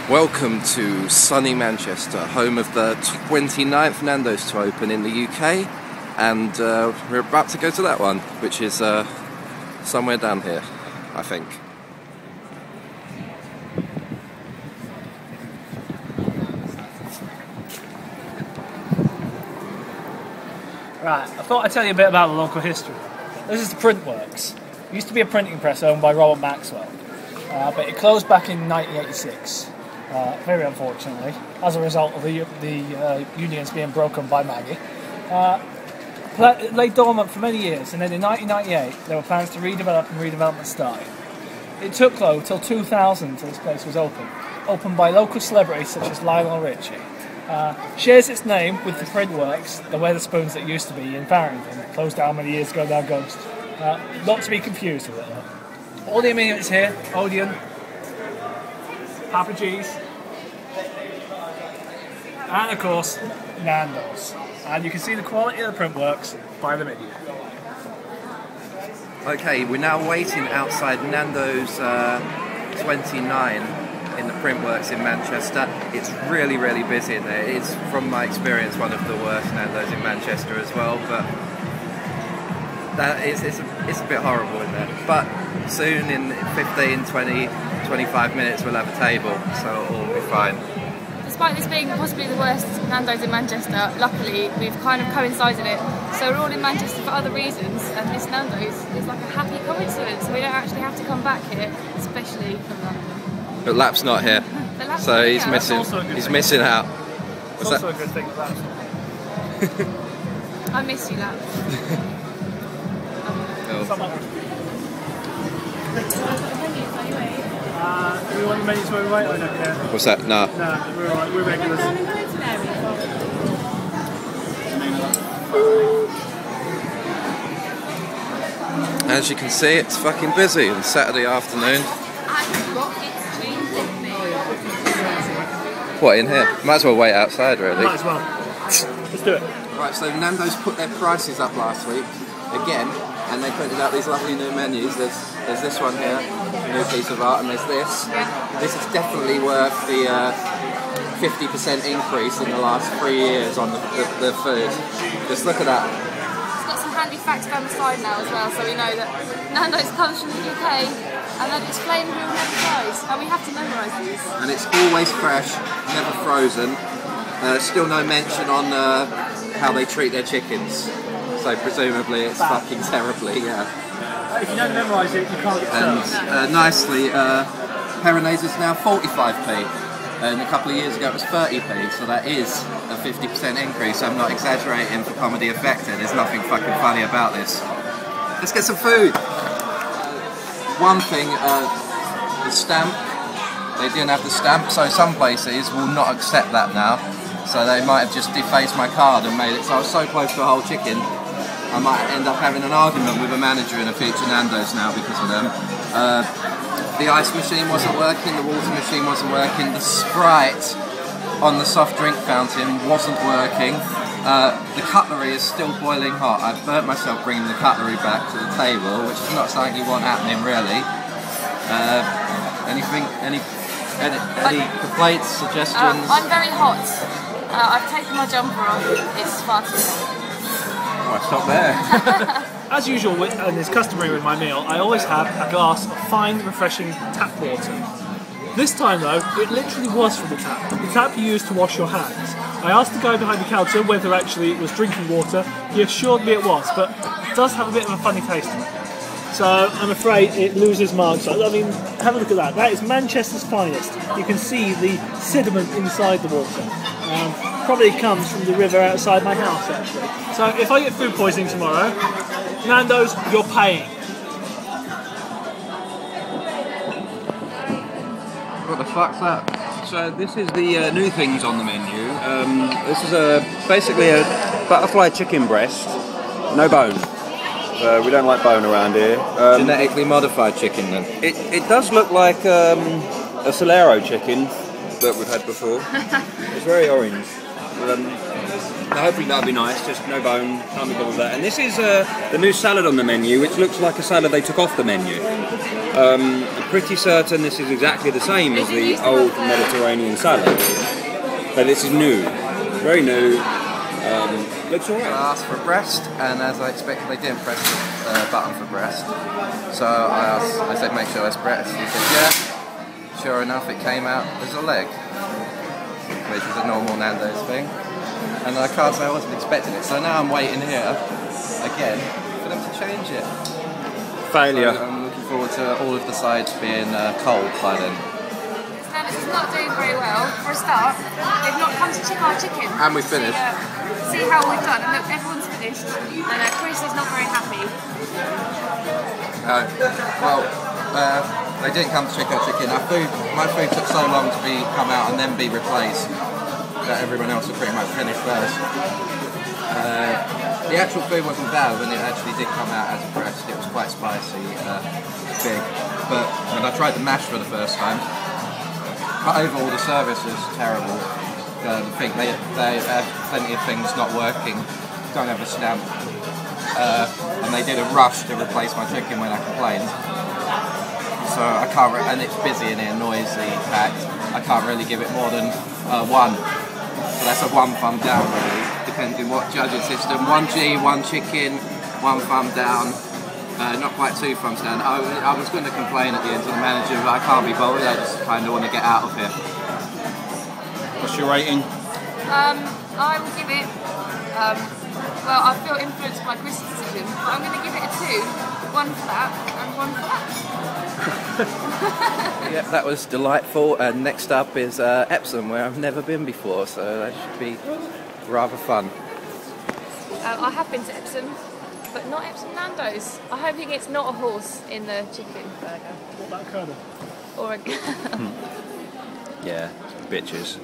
Welcome to sunny Manchester, home of the 29th Nandos to open in the UK, and we're about to go to that one, which is somewhere down here, I think. Right, I thought I'd tell you a bit about the local history. This is the Printworks. It used to be a printing press owned by Robert Maxwell, but it closed back in 1986. Very unfortunately, as a result of the unions being broken by Maggie. It lay dormant for many years, and then in 1998 there were plans to redevelop, and redevelopment started. It took though till 2000 until this place was opened by local celebrities such as Lionel Richie. Shares its name with the Printworks, the Wetherspoons that used to be in Farringdon, closed down many years ago, now ghost. Not to be confused with it though. All the amenities here: Odeon, Papa G's, and of course Nandos. And you can see the quality of the Printworks by the menu. Okay, we're now waiting outside Nando's 29 in the Printworks in Manchester. It's really, really busy in there. It's, from my experience, one of the worst Nando's in Manchester as well, but it's a bit horrible in there. But soon, in 15, 20, 25 minutes, we'll have a table, so it'll all be fine. Despite this being possibly the worst Nando's in Manchester, luckily we've kind of coincided it. So we're all in Manchester for other reasons, and this Nando's is like a happy coincidence. So we don't actually have to come back here, especially from London. But Lap's not here, so he's missing. He's missing out. It's also a good thing that Lap's not here. I miss you, Lap. Do we want the menus where we wait? I don't care. What's that? No. No, we're alright, we're regulars. As you can see, it's fucking busy on Saturday afternoon. What, in here? Might as well wait outside, really. Might as well. Let's do it. Right, so Nando's put their prices up last week, again, and they printed out these lovely new menus. There's this one here, a new piece of art, and there's this. This is definitely worth the 50% increase in the last 3 years on the food. Just look at that. It's got some handy facts down the side now as well, so we know that Nando's comes from the UK, and that it's flame room never dies, and we have to memorise these. And it's always fresh, never frozen. Still no mention on how they treat their chickens. So presumably it's fucking terribly, yeah. If you don't memorise it, you can't get served. And nicely, Peronaise is now 45p. And a couple of years ago it was 30p, so that is a 50% increase. I'm not exaggerating for comedy effect here. There's nothing fucking funny about this. Let's get some food! One thing, the stamp, they didn't have the stamp, so some places will not accept that now. So they might have just defaced my card and made it so I was so close to a whole chicken, I might end up having an argument with a manager in a future Nando's now because of them. The ice machine wasn't working, the water machine wasn't working, the Sprite on the soft drink fountain wasn't working. The cutlery is still boiling hot. I've burnt myself bringing the cutlery back to the table, which is not something you want happening really. Any complaints, suggestions? I'm very hot. I've taken my jumper off. It's far too hot. Oh, stop there. As usual, and it's customary with my meal, I always have a glass of fine, refreshing tap water. This time though, it literally was from the tap you use to wash your hands. I asked the guy behind the counter whether actually it was drinking water. He assured me it was, but it does have a bit of a funny taste to it. So I'm afraid it loses marks. I mean, have a look at that. That is Manchester's finest. You can see the sediment inside the water. Probably comes from the river outside my house, actually. So if I get food poisoning tomorrow, Nando's, you're paying. What the fuck's that? So this is the new things on the menu. This is basically a butterfly chicken breast, no bone. We don't like bone around here. Genetically modified chicken then? It does look like a Solero chicken that we've had before. It's very orange. Hopefully that'll be nice, just no bone, can't be bothered with that. And this is the new salad on the menu, which looks like a salad they took off the menu. I'm pretty certain this is exactly the same as the old Mediterranean salad, but this is new, very new. Looks alright. I asked for breast, and as I expected, they didn't press the button for breast. So I said, make sure it's breast. He said, yeah. Sure enough, it came out as a leg, which is a normal Nando's thing. And I can't say I wasn't expecting it. So now I'm waiting here again for them to change it. Failure. So I'm looking forward to all of the sides being cold by then. Nando's is not doing very well. For a start, they've not come to check our chicken. And we finished. See how we've done. And look, everyone's finished. And Chris is not very happy. They didn't come to check our chicken. My food took so long to come out and then be replaced that everyone else had pretty much finished first. The actual food wasn't bad when it actually did come out as a breast. It was quite spicy, big. But when I tried the mash for the first time, but overall the service was terrible. I think they have plenty of things not working, don't have a stamp, and they did a rush to replace my chicken when I complained. So I can't, and it's busy in here, noisy, packed. I can't really give it more than 1. So that's a 1 thumb down really, depending what judging system. 1G, 1 chicken, 1 thumb down. Not quite 2 thumbs down. I was going to complain at the end to the manager, but I can't be bothered. I just kind of want to get out of here. What's your rating? I would give it. Well, I feel influenced by Chris' decision, but I'm going to give it a 2. 1 for that and 1 for that. Yep, that was delightful. And next up is Epsom, where I've never been before, so that should be rather fun. I have been to Epsom, but not Epsom Nando's. I'm hoping it's not a horse in the chicken burger. What about a curdle? Or a Yeah, bitches.